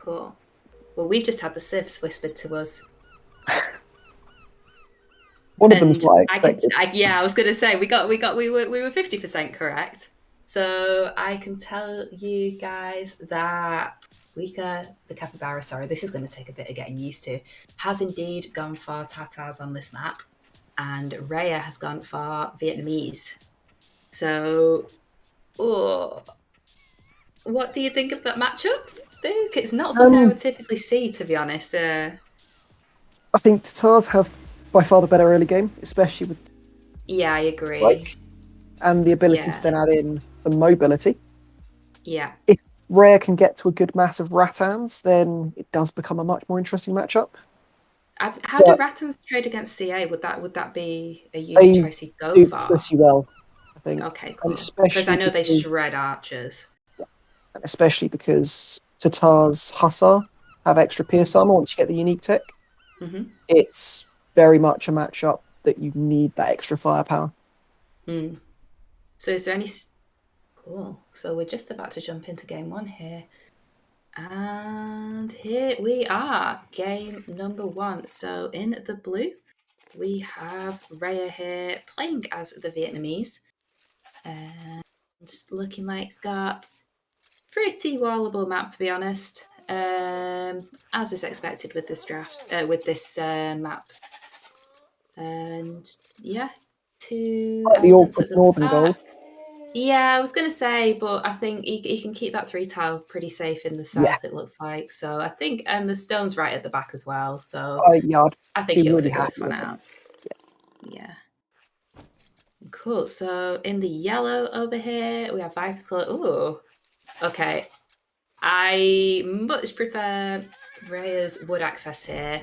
Cool. Well, we've just had the civs whispered to us. One of them is And what I expected. I was gonna say we were 50% correct. So I can tell you guys that the capybara, sorry, this is going to take a bit of getting used to, has indeed gone for Tatars on this map, and Rhea has gone for Vietnamese. So, oh, what do you think of that matchup, Duke? It's not something I would typically see, to be honest. I think Tatars have by far the better early game, especially with Yeah, I agree. and the ability to then add in the mobility. Yeah. If Rhea can get to a good mass of Rattans, then it does become a much more interesting matchup. How do Rattans trade against CA? Would that be a unit They choice you go do for? pretty well, I think. Okay, And cool. Because I know they shred archers. especially because Tatar's Hussar have extra pierce armor once you get the unique tech. Mm-hmm. It's very much a matchup that you need that extra firepower. Mm. So is there any... Cool. So we're just about to jump into game one here. And here we are, game number one. So in the blue, we have Rhea here playing as the Vietnamese. And looking like it's got pretty wallable map, to be honest. As is expected with this draft, with this map. And yeah, two Like the elephants awkward at the northern back. goal. Yeah, I was going to say, but I think he can keep that 3 tile pretty safe in the south, it looks like. So I think, and the stone's right at the back as well. So I think he'll figure this one out. Yeah. Cool. So in the yellow over here, we have Viper's Claw. Ooh. Okay. I much prefer Rhea's wood access here.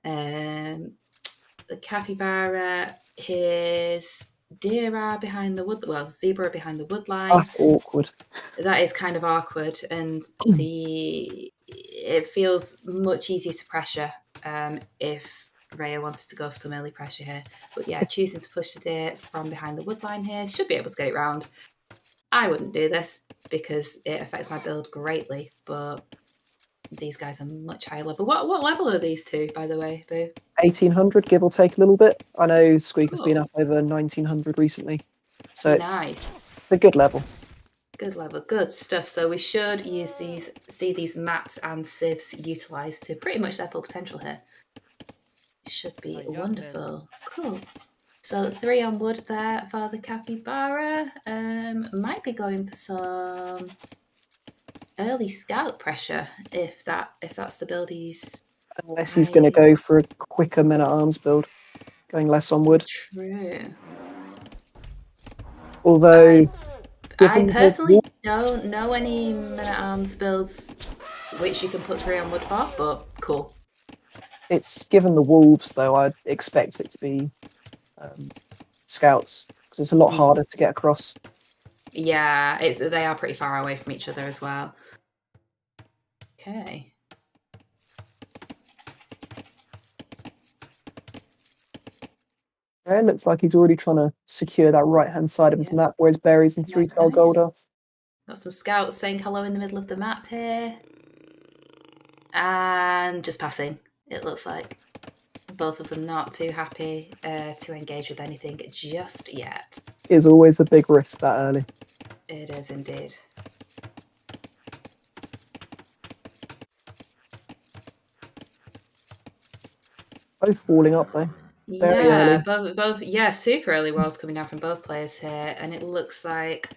The capybara, his deer are behind the wood. Well, zebra behind the wood line. That's awkward. That is kind of awkward, and it feels much easier to pressure if Rhea wants to go for some early pressure here. But yeah, choosing to push the deer from behind the wood line here should be able to get it round. I wouldn't do this because it affects my build greatly, but these guys are much higher level. What level are these two, by the way, Boo? 1800, give or take a little bit. I know Squeaker's been up over 1900 recently, so it's a good level. Good level, good stuff. So we should see these maps and civs utilised to pretty much their full potential here. Should be wonderful. Cool. So 3 on wood there for the capybara. Might be going for some early scout pressure if that's the build he's... Unless he's going to go for a quicker men-at-arms build, going less on wood. True. Although... I personally don't know any men-at-arms builds which you can put 3 on wood for, but cool. It's given the wolves, though, I'd expect it to be scouts, because it's a lot harder to get across. Yeah, they are pretty far away from each other as well. Okay. It looks like he's already trying to secure that right-hand side of his map, where his berries and 3-tile gold are. Got some scouts saying hello in the middle of the map here. And just passing, it looks like. Both of them not too happy to engage with anything just yet. Is always a big risk that early. It is indeed. Both walling up though. Very yeah, early. both. Yeah, super early walls coming down from both players here, and it looks like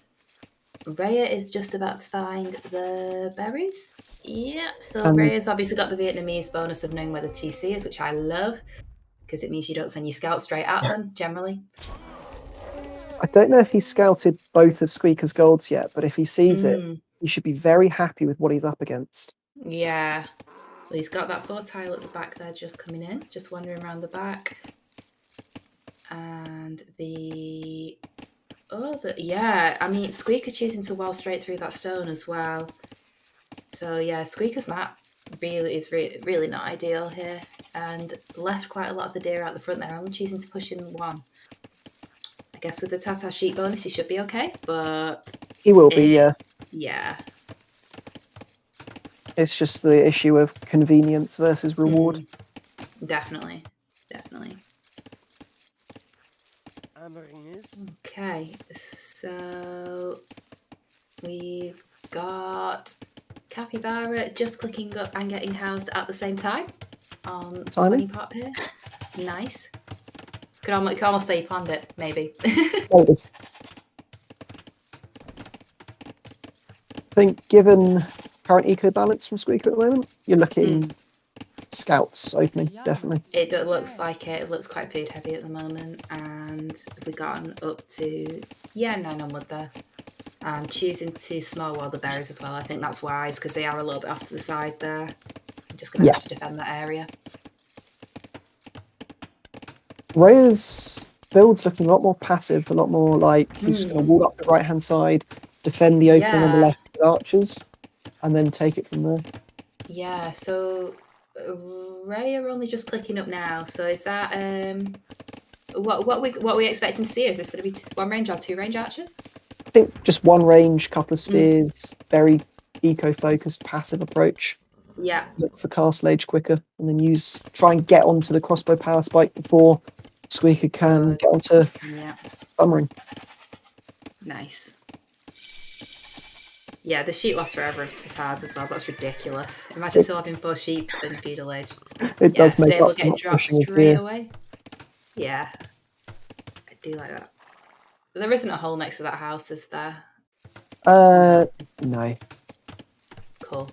Rhea is just about to find the berries. Yep. So Rhea's obviously got the Vietnamese bonus of knowing where the TC is, which I love, because it means you don't send your scouts straight at them generally. I don't know if he's scouted both of Squeaker's golds yet, but if he sees it, he should be very happy with what he's up against. Yeah. Well, he's got that 4 tile at the back there just coming in, just wandering around the back. And yeah, I mean, Squeaker choosing to wall straight through that stone as well. So yeah, Squeaker's map is really not ideal here, and left quite a lot of the deer out the front there, only choosing to push in 1. I guess with the Tatar sheep bonus, he should be okay, but... He will be, yeah. Yeah. It's just the issue of convenience versus reward. Definitely. Okay, so we've got Capybara just clicking up and getting housed at the same time on 20 pop here. Nice. Could almost say you planned it, maybe. Maybe. I think given current eco balance from Squeaker at the moment, you're looking scouts opening, definitely. It looks like it. It looks quite food heavy at the moment, and we've gotten up to 9 onward there. And choosing to small wall the berries as well. I think that's wise because they are a little bit off to the side there. I'm just going to have to defend that area. Rhea's build's looking a lot more passive, a lot more like he's just going to wall up the right-hand side, defend the opening on the left with archers, and then take it from there. Yeah, so Rhea are only just clicking up now. So is that what we expecting to see? Is this going to be one range or two range archers? I think just one range, couple of spears, very eco-focused, passive approach. Yeah. Look for castle age quicker, and then try and get onto the crossbow power spike before Squeaker can get onto Thumbering. Nice. Yeah, the sheep lasts forever of Tatars as well. That's ridiculous. Imagine still having 4 sheep in feudal age. It does make stable getting dropped straight away. Yeah, I do like that. But there isn't a hole next to that house, is there? No. Cool.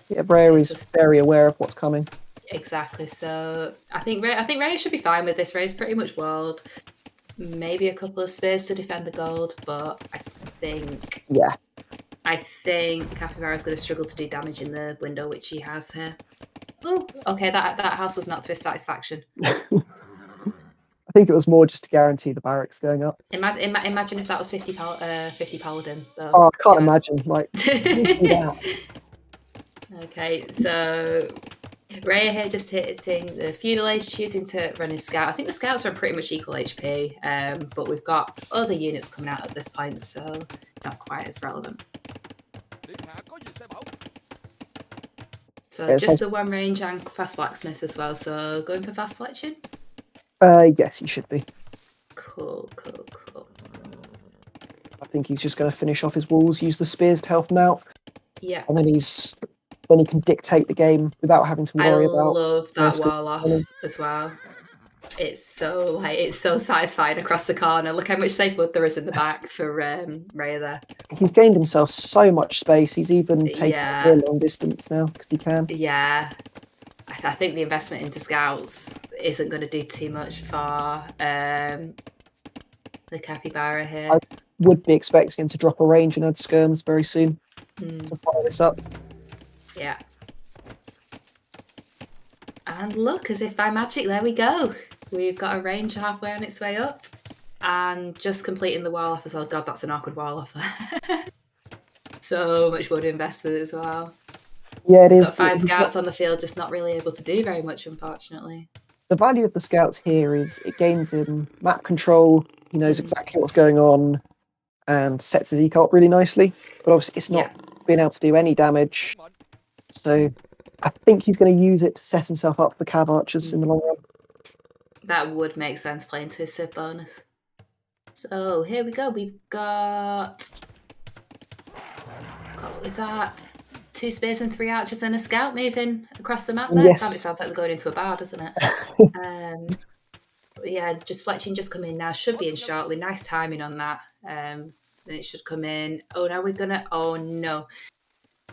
Yeah, Rhea is very aware of what's coming. Exactly. So I think Rhea should be fine with this. Rhea's pretty much walled. Maybe a couple of spears to defend the gold, but I think Capybara's going to struggle to do damage in the window, which he has here. Oh, okay, that house was not to his satisfaction. I think it was more just to guarantee the barracks going up. Imagine if that was 50 paladin. Though. Oh, I can't imagine. Like, okay, so Rhea here just hitting the feudal age, choosing to run his scout. I think the scouts are pretty much equal HP, but we've got other units coming out at this point, so not quite as relevant. So just the one range and fast blacksmith as well. So going for fast fletching? Yes, he should be. Cool. I think he's just going to finish off his walls, use the spears to help him out. Yeah. And then he can dictate the game without having to worry about. I love that wall off as well. It's so satisfying across the corner. Look how much safe wood there is in the back for Rhea there. He's gained himself so much space. He's even taken a long distance now because he can. Yeah. I think the investment into scouts isn't going to do too much for the Capybara here. I would be expecting him to drop a range and add skirms very soon to follow this up. Yeah. And look, as if by magic, there we go. We've got a range halfway on its way up. And just completing the wall off as well. God, that's an awkward wall off there. So much wood invested as well. Yeah, it is. Got 5 scouts on the field, just not really able to do very much, unfortunately. The value of the scouts here is it gains him map control. He knows exactly what's going on and sets his eco up really nicely. But obviously, it's not being able to do any damage. So I think he's going to use it to set himself up for cav archers in the long run. That would make sense playing to his civ bonus. So here we go. We've got what is that? 2 spears and 3 archers and a scout moving across the map there. Yes. It sounds like they're going into a bar, doesn't it? Yeah, just fletching just come in now. Should be in shortly. Nice timing on that. Then it should come in. Oh, now we're gonna. Oh no.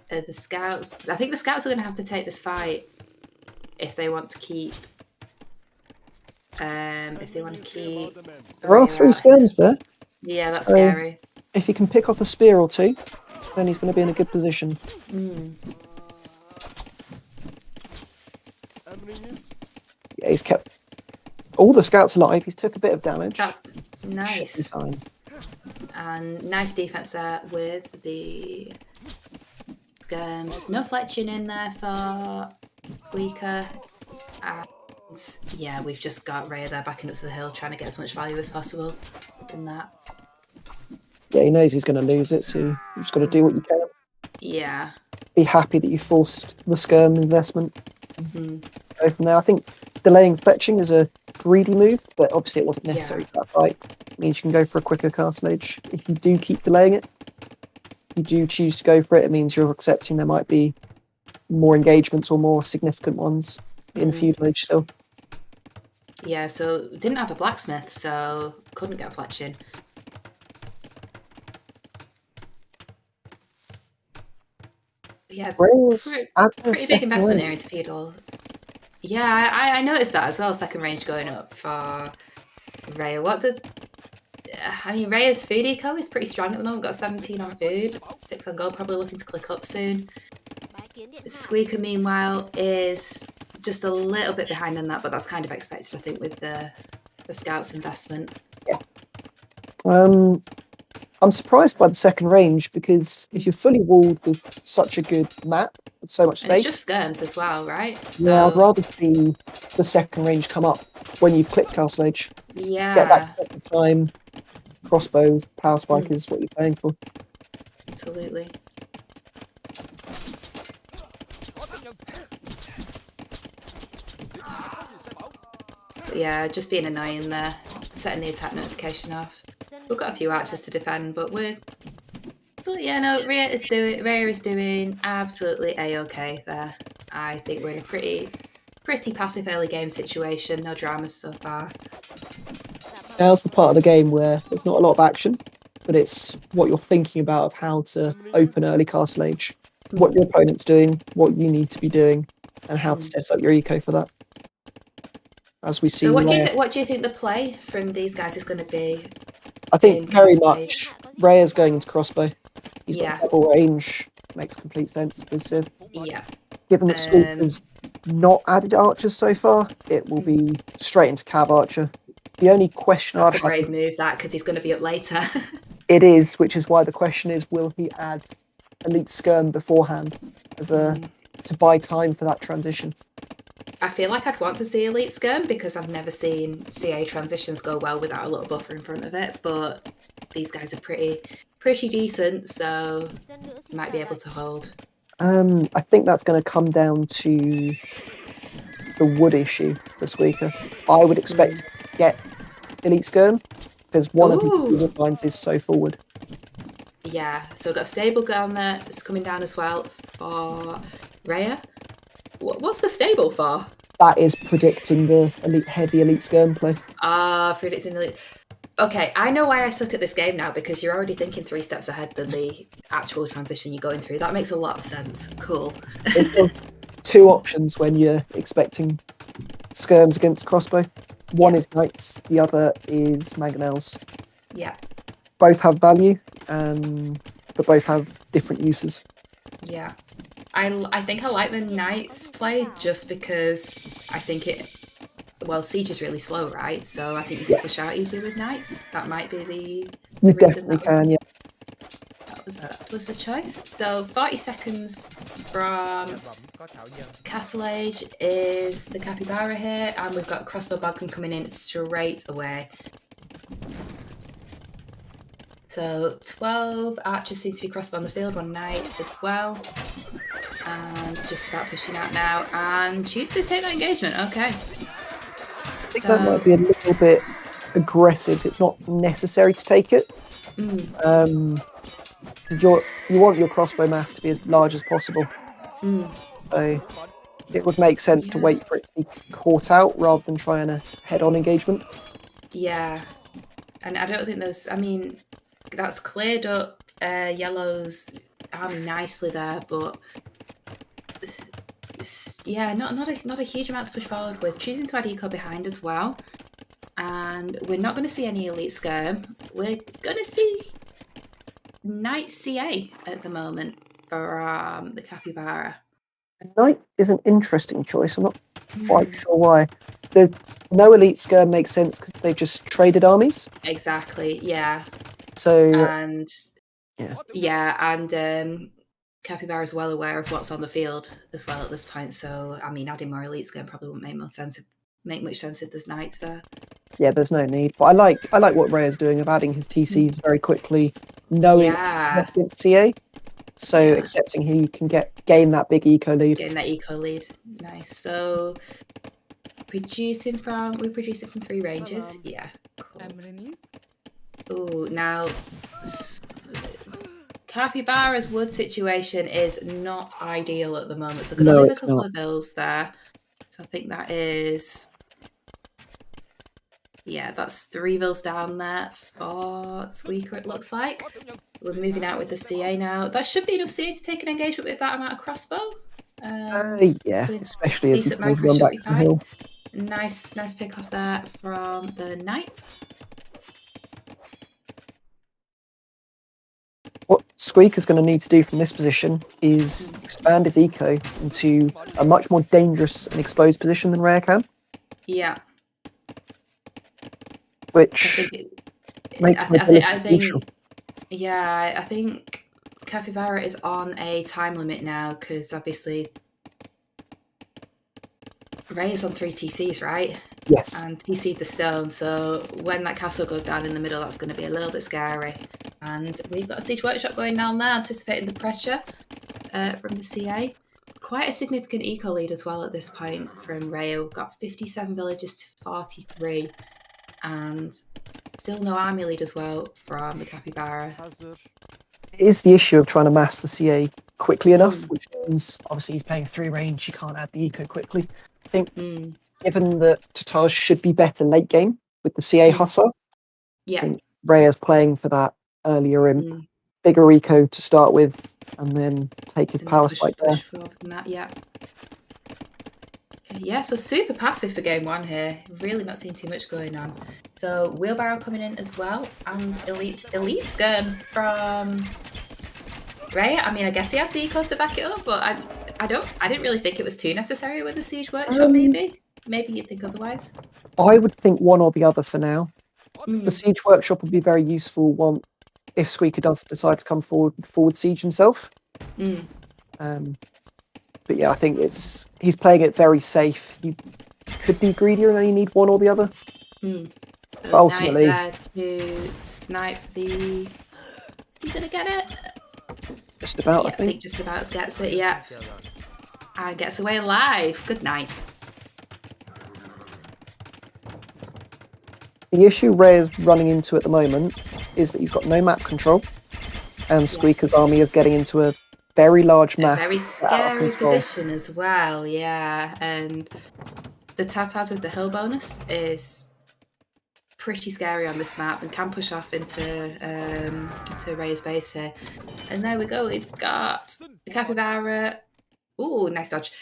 The scouts. I think the scouts are gonna have to take this fight if they want to keep. If they want to keep. There are 3 skirms there. Yeah, that's scary. If he can pick off a spear or 2, then he's going to be in a good position. Yeah, he's kept all the scouts alive. He's took a bit of damage. That's nice. Should be fine. And nice defense there with the skirms. No fletching in there for Weaker. And yeah, we've just got Rhea there backing up to the hill, trying to get as much value as possible in that. Yeah, he knows he's going to lose it, so you've just got to do what you can. Yeah. Be happy that you forced the skirm investment. Mm-hmm. Go from there. I think delaying fetching is a greedy move, but obviously it wasn't necessary for that fight. It means you can go for a quicker castle age. If you do keep delaying it, you do choose to go for it, it means you're accepting there might be more engagements or more significant ones in feudal age still. Yeah, so didn't have a blacksmith, so couldn't get fletching. Yeah, pretty big investment here into feudal. Yeah, I noticed that as well. Second range going up for Rhea. What does? I mean, Rhea's food eco is pretty strong at the moment. Got 17 on food, 6 on gold. Probably looking to click up soon. Squeaker, meanwhile, is just a little bit behind on that, but that's kind of expected, I think, with the scouts investment. Yeah. I'm surprised by the second range because if you're fully walled with such a good map with so much space, and it's just skirms as well, right? Yeah, I'd rather see the second range come up when you've clicked castle age. Yeah, get that second time. Crossbows, power spike is what you're paying for. Absolutely. But yeah, just being annoying there, setting the attack notification off. We've got a few archers to defend, but yeah, no, Rhea is doing absolutely a-okay there. I think we're in a pretty passive early game situation. No dramas so far. Now's the part of the game where there's not a lot of action, but it's what you're thinking about of how to open early castle age, what your opponent's doing, what you need to be doing, and how to set up your eco for that. As we see. So what do you think the play from these guys is going to be? I think very much Rhea's going into crossbow. He's got double range. Makes complete sense because given that Squeaker's not added archers so far, it will be straight into cav archer. The only question That's a brave move, that, because he's going to be up later. It is, which is why the question is, will he add elite skirm beforehand as to buy time for that transition? I feel like I'd want to see elite skirm because I've never seen CA transitions go well without a little buffer in front of it, but these guys are pretty decent, so might be able to hold. I think that's going to come down to the wood issue for Squeaker. I would expect to get elite skirm because one of his wood lines is so forward. Yeah, so we've got stable gun that's coming down as well for Rhea. What's the stable for? That is predicting the heavy elite skirm play. Predicting the. Okay, I know why I suck at this game now, because you're already thinking 3 steps ahead than the actual transition you're going through. That makes a lot of sense. Cool. There's 2 options when you're expecting skirms against crossbow. One is knights, the other is mangonels. Yeah. Both have value, but both have different uses. Yeah. I think I like the knights play just because I think siege is really slow, right? So I think you can push out easier with knights. That might be the you definitely can, yeah. That was the choice. So 40 seconds from Castle Age is the Capybara here, and we've got Crossbow Balcon coming in straight away. So 12 archers seem to be crossbow on the field, 1 knight as well. And just about pushing out now, and choose to take that engagement. Okay. I think that might be a little bit aggressive. It's not necessary to take it. You want your crossbow mass to be as large as possible. So it would make sense to wait for it to be caught out rather than trying a head-on engagement. Yeah, and I don't think there's. I mean, that's cleared up Yellow's army nicely there, but yeah, not a huge amount to push forward with. Choosing to add eco behind as well, and we're not going to see any elite skirm. We're going to see Knight CA at the moment for the Capybara. Knight is an interesting choice. I'm not quite sure why. The no elite skirm makes sense because they've just traded armies. Exactly. Yeah. So and Capybara is well aware of what's on the field as well at this point. So I mean, adding more elite skirm probably wouldn't make much sense if there's knights there. Yeah, there's no need. But I like what Rhea's doing of adding his TCs very quickly, knowing against CA. So accepting he can gain that big eco lead. Getting that eco lead. Nice. So we're producing from 3 ranges. Yeah. Cool. Ooh, now Capybara's wood situation is not ideal at the moment. So gonna lose a couple of bills there. So I think that is, yeah, that's 3 bills down there for Squeaker, it looks like. We're moving out with the CA now. That should be enough CA to take an engagement with that amount of crossbow. Yeah, especially as he plays run back to the hill. Nice pick off there from the knight. What Squeaker's going to need to do from this position is expand his eco into a much more dangerous and exposed position than Rhea can. Yeah. Which makes mobility crucial. Yeah, I think Capybara is on a time limit now because obviously Rhea is on 3 TCs, right? Yes. And TC'd the stone, so when that castle goes down in the middle, that's going to be a little bit scary. And we've got a siege workshop going down there, anticipating the pressure from the CA. Quite a significant eco lead as well at this point from Rhea. We've got 57 villages to 43, and still no army lead as well from the Capybara. It is the issue of trying to mass the CA quickly enough, which means obviously he's playing 3 range, you can't add the eco quickly. I think given that Tatars should be better late game with the CA hustle, I think Rhea's playing for that earlier in bigger eco to start with, and then take his power spike there. Yeah, so super passive for game 1 here. Really not seeing too much going on. So wheelbarrow coming in as well, and elite skirm from Rhea. I mean, I guess he has the eco to back it up, but I didn't really think it was too necessary with the siege workshop. Maybe you'd think otherwise. I would think one or the other for now. The siege workshop would be very useful if Squeaker does decide to come forward siege himself. But yeah, I think he's playing it very safe. He could be greedier and only need one or the other. But ultimately, to snipe the. Is he gonna get it? Just about, yeah, I think. Just about gets it. Yeah, and gets away alive. Good night. The issue Rhea's running into at the moment is that he's got no map control, and Squeaker's army is getting into a very large mass. A very scary position as well, yeah. And the Tatars with the hill bonus is pretty scary on this map and can push off into Rhea's base here. And there we go. We've got the Capybara. Ooh, nice dodge.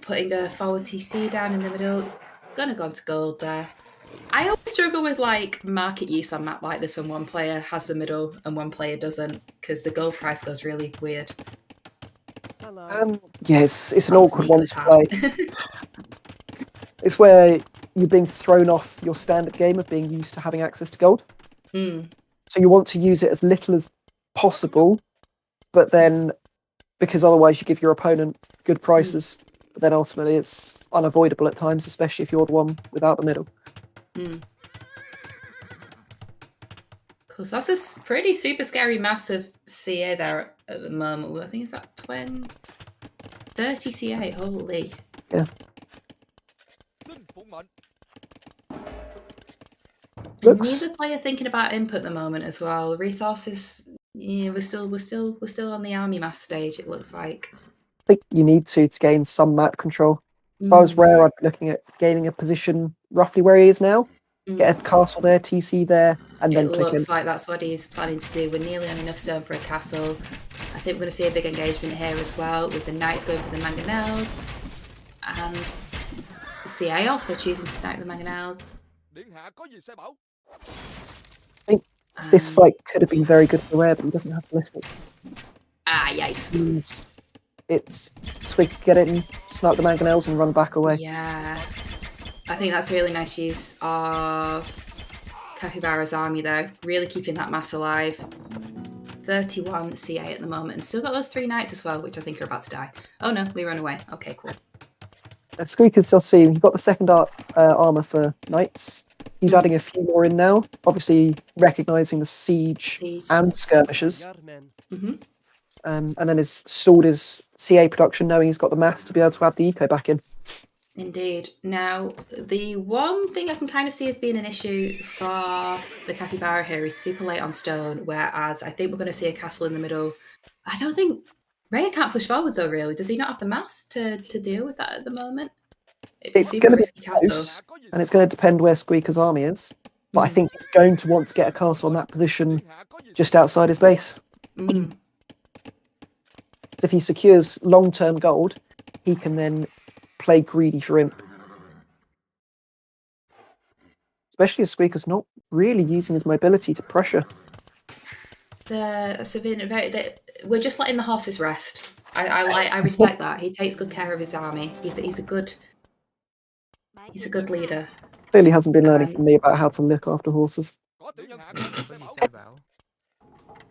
Putting the forward TC down in the middle. Gonna go to gold there. I always struggle with like market use on map like this when one player has the middle and one player doesn't, because the gold price goes really weird. Yes, it's an awkward one to play. It's where you're being thrown off your standard game of being used to having access to gold. So you want to use it as little as possible, but then because otherwise you give your opponent good prices, but then ultimately it's unavoidable at times, especially if you're the one without the middle. Cool. So that's a pretty super scary massive CA there at the moment. I think it's at 30 CA. Holy. Yeah. Neither player thinking about input at the moment as well. Resources, we're still on the army mass stage. It looks like. I think you need to gain some map control. If I was Rare, I'd be looking at gaining a position roughly where he is now. Get a castle there, TC there, and then click in. It looks like that's what he's planning to do. We're nearly on enough stone for a castle. I think we're going to see a big engagement here as well, with the knights going for the mangonels, and the CA also choosing to snipe the mangonels. I think this fight could have been very good for Rare, but he doesn't have to listen. Yikes. It's Squeak get in, snipe the mangonels, and run back away. Yeah. I think that's a really nice use of Capybara's army there, really keeping that mass alive. 31 CA at the moment, and still got those 3 knights as well, which I think are about to die. Oh no, we run away. Okay, cool. Squeak can still see. You've got the second armor for knights. He's adding a few more in now, obviously recognising the siege and skirmishers. and then has stalled his CA production, knowing he's got the mass to be able to add the eco back in. Indeed. Now, the one thing I can kind of see as being an issue for the Capybara here is super late on stone, whereas I think we're going to see a castle in the middle. I don't think Rhea can't push forward though, really. Does he not have the mass to deal with that at the moment? It'd be It's super going to be risky castle. close, and it's going to depend where Squeaker's army is. But I think he's going to want to get a castle on that position just outside his base. Mm. If he secures long-term gold, he can then play greedy for Imp. Especially as Squeaker's not really using his mobility to pressure. We're just letting the horses rest. I respect that. He takes good care of his army. He's a good leader. Clearly hasn't been learning from me about how to look after horses.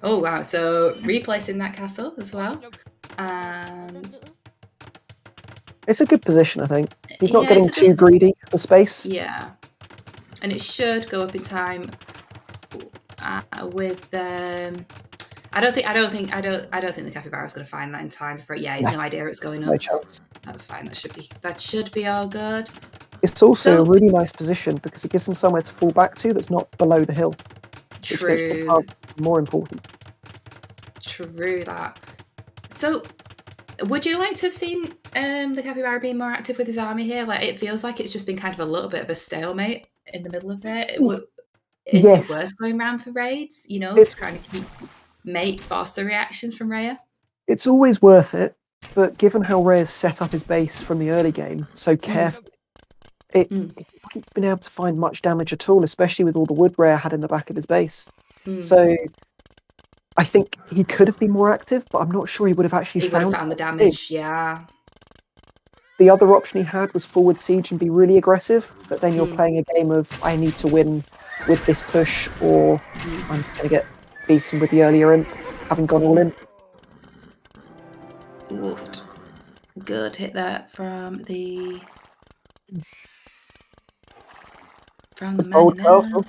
Oh wow, so replacing that castle as well. And it's a good position, I think. He's not getting too greedy for space. Yeah. And it should go up in time with I don't think the Capybara is going to find that in time for it. Yeah, he's no idea it's going up. No chance. That's fine. That should be all good. It's also a really nice position because it gives him somewhere to fall back to that's not below the hill. True. Which makes the task more important. True that. So, would you like to have seen the Capybara being more active with his army here? Like, it feels like it's just been kind of a little bit of a stalemate in the middle of it. Is it worth going around for raids? You know, trying to make faster reactions from Rhea? It's always worth it, but given how Rhea's set up his base from the early game so carefully, he hasn't been able to find much damage at all, especially with all the wood Rhea had in the back of his base. So I think he could have been more active, but I'm not sure he would have actually found the damage. Yeah. The other option he had was forward siege and be really aggressive, but then you're playing a game of I need to win with this push, or I'm going to get beaten with the earlier Imp, having gone all in. Woofed. Good hit there from the bold castle.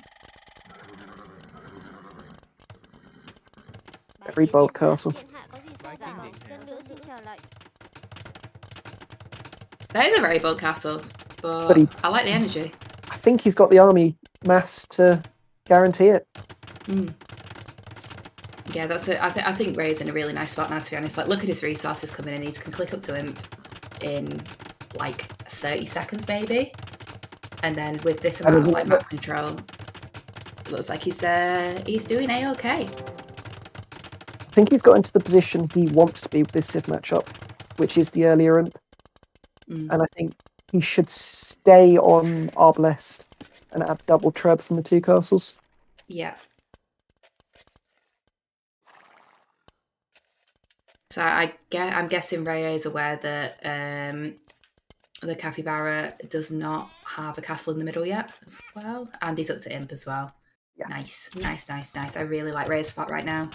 Every bold castle. That is a very bold castle, but I like the energy. I think he's got the army mass to guarantee it. Yeah, that's it. I think Rhea's in a really nice spot now, to be honest. Like, look at his resources coming in. He can click up to him in like 30 seconds, maybe. And then with this amount of like map control, it looks like he's doing A-okay. I think he's got into the position he wants to be with this Civ matchup, which is the earlier Imp. And I think he should stay on Arbalest and add double treb from the two castles. Yeah. So I'm guessing Rhea is aware that the Capybara does not have a castle in the middle yet as well. And he's up to Imp as well. Yeah. Nice. I really like Rhea's spot right now.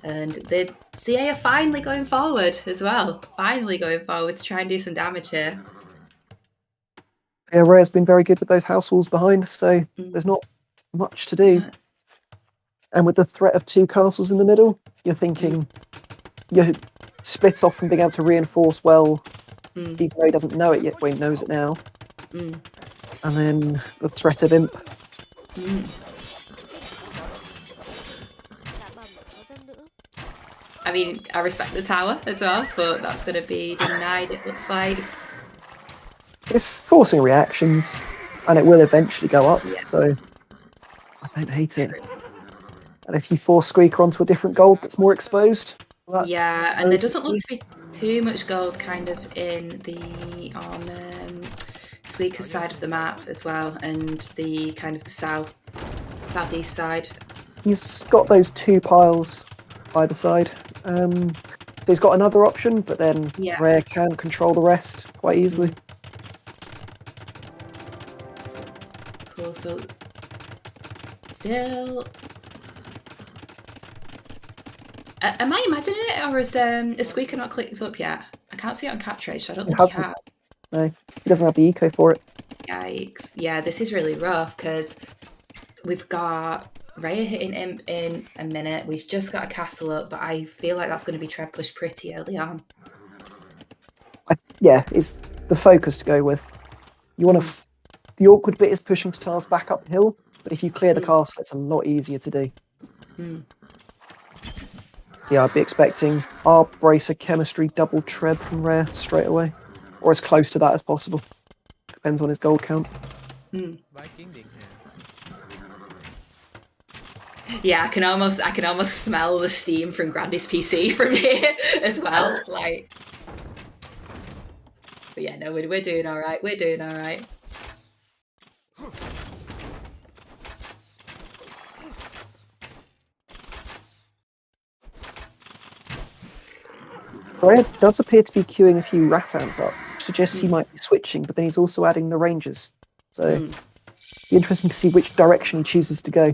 And the CA are finally going forward as well. Finally going forward to try and do some damage here. Yeah, Rhea's been very good with those house walls behind, so there's not much to do. And with the threat of two castles in the middle, you're thinking you're split off from being able to reinforce well, even though he doesn't know it yet, well, he knows it now. And then the threat of Imp. I mean, I respect the tower as well, but that's going to be denied, it looks like. It's forcing reactions, and it will eventually go up, so I don't hate it. And if you force Squeaker onto a different gold that's more exposed... Well, yeah, and there doesn't look to be too much gold kind of on Squeaker's side of the map as well, and the kind of the southeast side. He's got those two piles either side. So he's got another option, but then Rhea can control the rest quite easily. Cool, so still... am I imagining it, or is Squeaker not clicked up yet? I can't see it on cap trace, so I don't think he has. No, he doesn't have the eco for it. Yikes. Yeah, this is really rough, because we've got Rhea hitting Imp in a minute. We've just got a castle up, but I feel like that's going to be tread push pretty early on. Yeah, it's the focus to go with. You want to. The awkward bit is pushing Tatars back uphill, but if you clear the castle, it's a lot easier to do. Yeah, I'd be expecting our bracer chemistry double tread from Rhea straight away, or as close to that as possible. Depends on his gold count. Yeah, I can almost smell the steam from Grandy's PC from here as well. Like, but yeah, no, we're doing all right. We're doing all right. Rhea does appear to be queuing a few Rattans up, which suggests he might be switching, but then he's also adding the Rangers. So it'll be interesting to see which direction he chooses to go.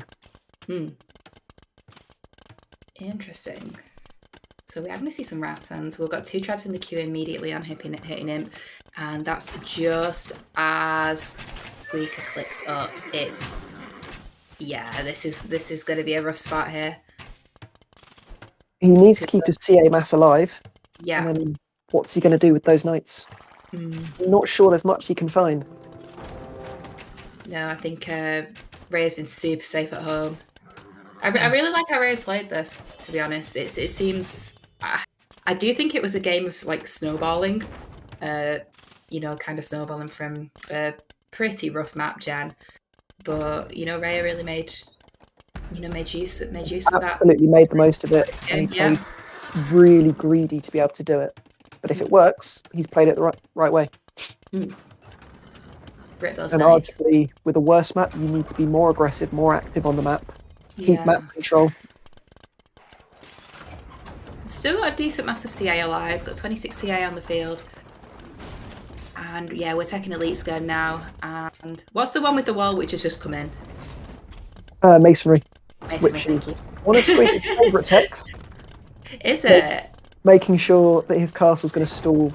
Interesting. So we are going to see some Rattans. We've got 2 traps in the queue immediately on hitting him, and that's just as Squeaker clicks up. It's this is going to be a rough spot here. He needs to keep his CA mass alive. Yeah. And then what's he going to do with those knights? I'm not sure there's much he can find. No, I think Rhea's been super safe at home. I really like how Rhea's played this, to be honest. It seems... I do think it was a game of like snowballing. Kind of snowballing from a pretty rough map gen. But, Rhea really made use of that. Absolutely made the most of it. And he played really greedy to be able to do it. But if it works, he's played it the right way. Rip those and knights. arguably, with a worse map, you need to be more aggressive, more active on the map. Keep map control. Still got a decent massive CA alive. Got 26 CA on the field. And yeah, we're taking elite scum now. And what's the one with the wall which has just come in? Masonry. Masonry, thank you. One of Squeaker's favourite techs. Is it? Making sure that his castle's going to stall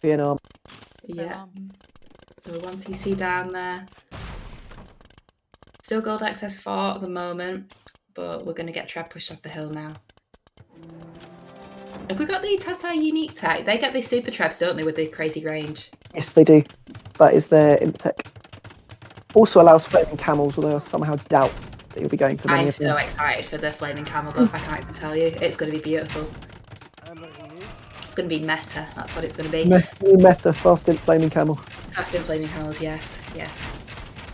Vietnam. Yeah. So 1 TC down there. Still gold access 4 at the moment, but we're going to get tread pushed off the hill now. Have we got the Tatar unique tech? They get these super traps, don't they, with the crazy range? Yes, they do. That is their imp tech. Also allows flaming camels, although I somehow doubt that you'll be going for many of them. I'm so excited for the flaming camel buff, I can't even tell you. It's going to be beautiful. It's going to be meta, that's what it's going to be. New meta, fast in flaming camel. Fast in flaming camels, yes.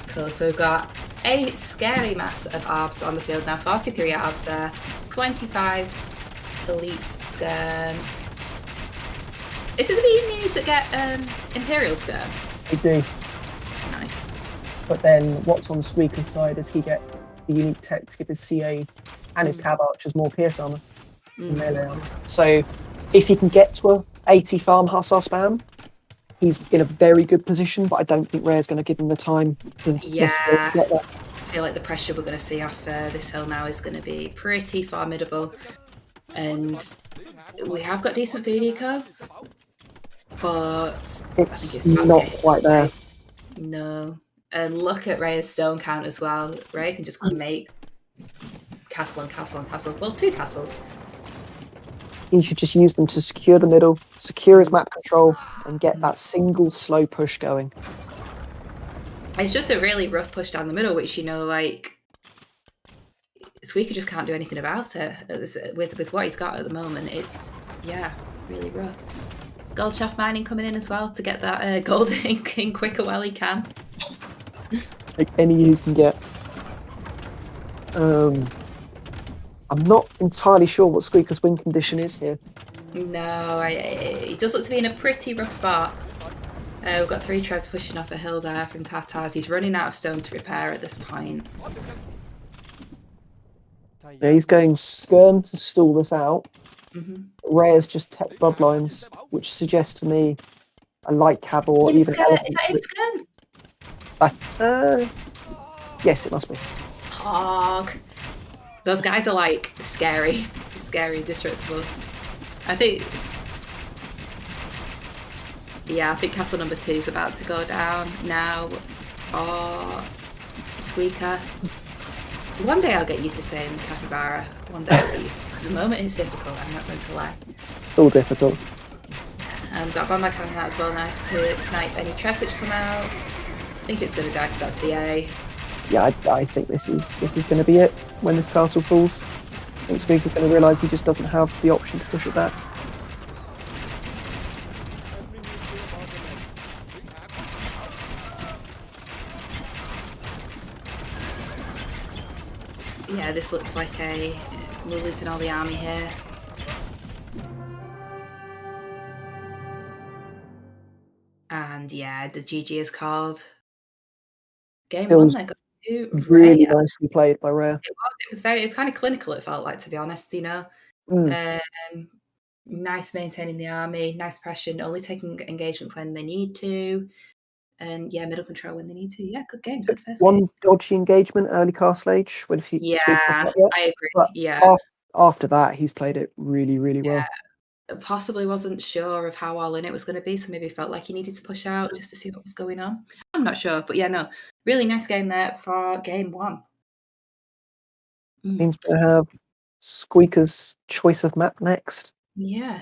Cool, so we've got a scary mass of ARBs on the field now. 43 ARBs there, 25 elite scum. Is it the Vietnamese that get Imperial scum? They do. Nice. But then what's on the Squeaker's side is he get the unique tech to give his CA and his cab archers more pierce armor. So if he can get to a 80 farm hussar spam, he's in a very good position, but I don't think Rhea's going to give him the time to get that. I feel like the pressure we're going to see off this hill now is going to be pretty formidable. And we have got decent food eco, but it's not quite there. No. And look at Rhea's stone count as well. Rhea can just make castle and castle and castle. Well, 2 castles. He should just use them to secure the middle, secure his map control, and get that single slow push going. It's just a really rough push down the middle, which, Squeaker just can't do anything about it. With what he's got at the moment, it's, really rough. Gold shaft mining coming in as well to get that gold in quicker while he can. Take any you can get. I'm not entirely sure what Squeaker's win condition is here. No, he does look to be in a pretty rough spot. We've got 3 trebs pushing off a hill there from Tatars. He's running out of stone to repair at this point. Yeah, he's going Skirm to stall this out. Rhea's just tech bloodlines, which suggests to me a light cav or even elephant. Is that Skirm? Yes, it must be. Hog. Those guys are like scary, destructible. I think castle number 2 is about to go down now. Oh, Squeaker. One day I'll get used to saying capybara. One day I'll get used to it. At the moment it's difficult, I'm not going to lie. It's all difficult. Got Bomb My Cannon out as well, nice to snipe any traps which come out. I think it's going to die to that CA. Yeah, I think this is going to be it when this castle falls. I think Squeaker's going to realise he just doesn't have the option to push it back. Yeah, this looks like we're losing all the army here. And yeah, the GG is called. Game Feels 1 there got to really Rhea. nicely played by Rhea. It's kind of clinical, it felt like, to be honest, you know. Nice maintaining the army, nice pressure, only taking engagement when they need to. And yeah, middle control when they need to. Yeah, good game, good first game. One dodgy engagement early castle age when Squeaker wasn't up yet. I agree. But Yeah. after that, he's played it really, really well. Possibly wasn't sure of how all in it was going to be, so maybe felt like he needed to push out just to see what was going on. I'm not sure, but yeah, no, really nice game there for game 1. Means we have Squeaker's choice of map next. Yeah.